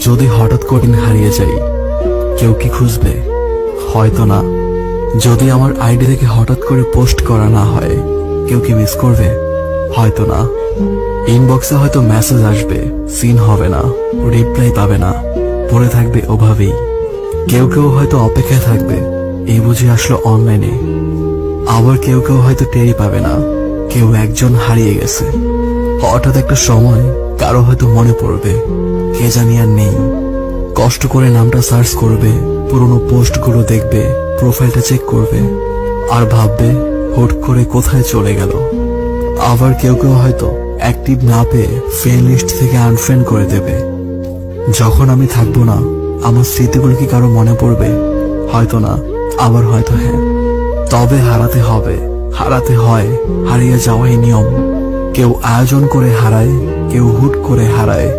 যদি হঠাৎ করে হারিয়ে যাই, কেউ কি খুঁজবে? হয়তো না। যদি আমার আইডি থেকে হঠাৎ করে পোস্ট করা না হয়, কেউ কি মিস করবে? হয়তো না। ইনবক্সে হয়তো মেসেজ আসবে, সিন হবে না, রিপ্লাই পাবে না, পড়ে থাকবে ওভাবেই। কেউ কেউ হয়তো অপেক্ষায় থাকবে, এই বুঝে আসলো অনলাইনে। আবার কেউ কেউ হয়তো টেরই পাবে না, কেউ একজন হারিয়ে গেছে। হঠাৎ একটা সময় কারো হয়তো মনে পড়বে, কে জানি আর নেই। কষ্ট করে নামটা সার্চ করবে, পুরনো পোস্টগুলো দেখবে, প্রোফাইলটা চেক করবে, আর ভাববে হুট করে কোথায় চলে গেল। আবার কেউ কেউ হয়তো অ্যাক্টিভ না পেয়ে ফ্রেন্ড লিস্ট থেকে আনফ্রেন্ড করে দেবে। যখন আমি থাকবো না, আমার স্মৃতিগুলো কি কারো মনে পড়বে? হয়তো না, আবার হয়তো হ্যাঁ। তবে হারাতে হবে, হারাতে হয়, হারিয়ে যাওয়াই নিয়ম। কেউ আয়োজন করে হারায়, কেউ হুট করে হারায়।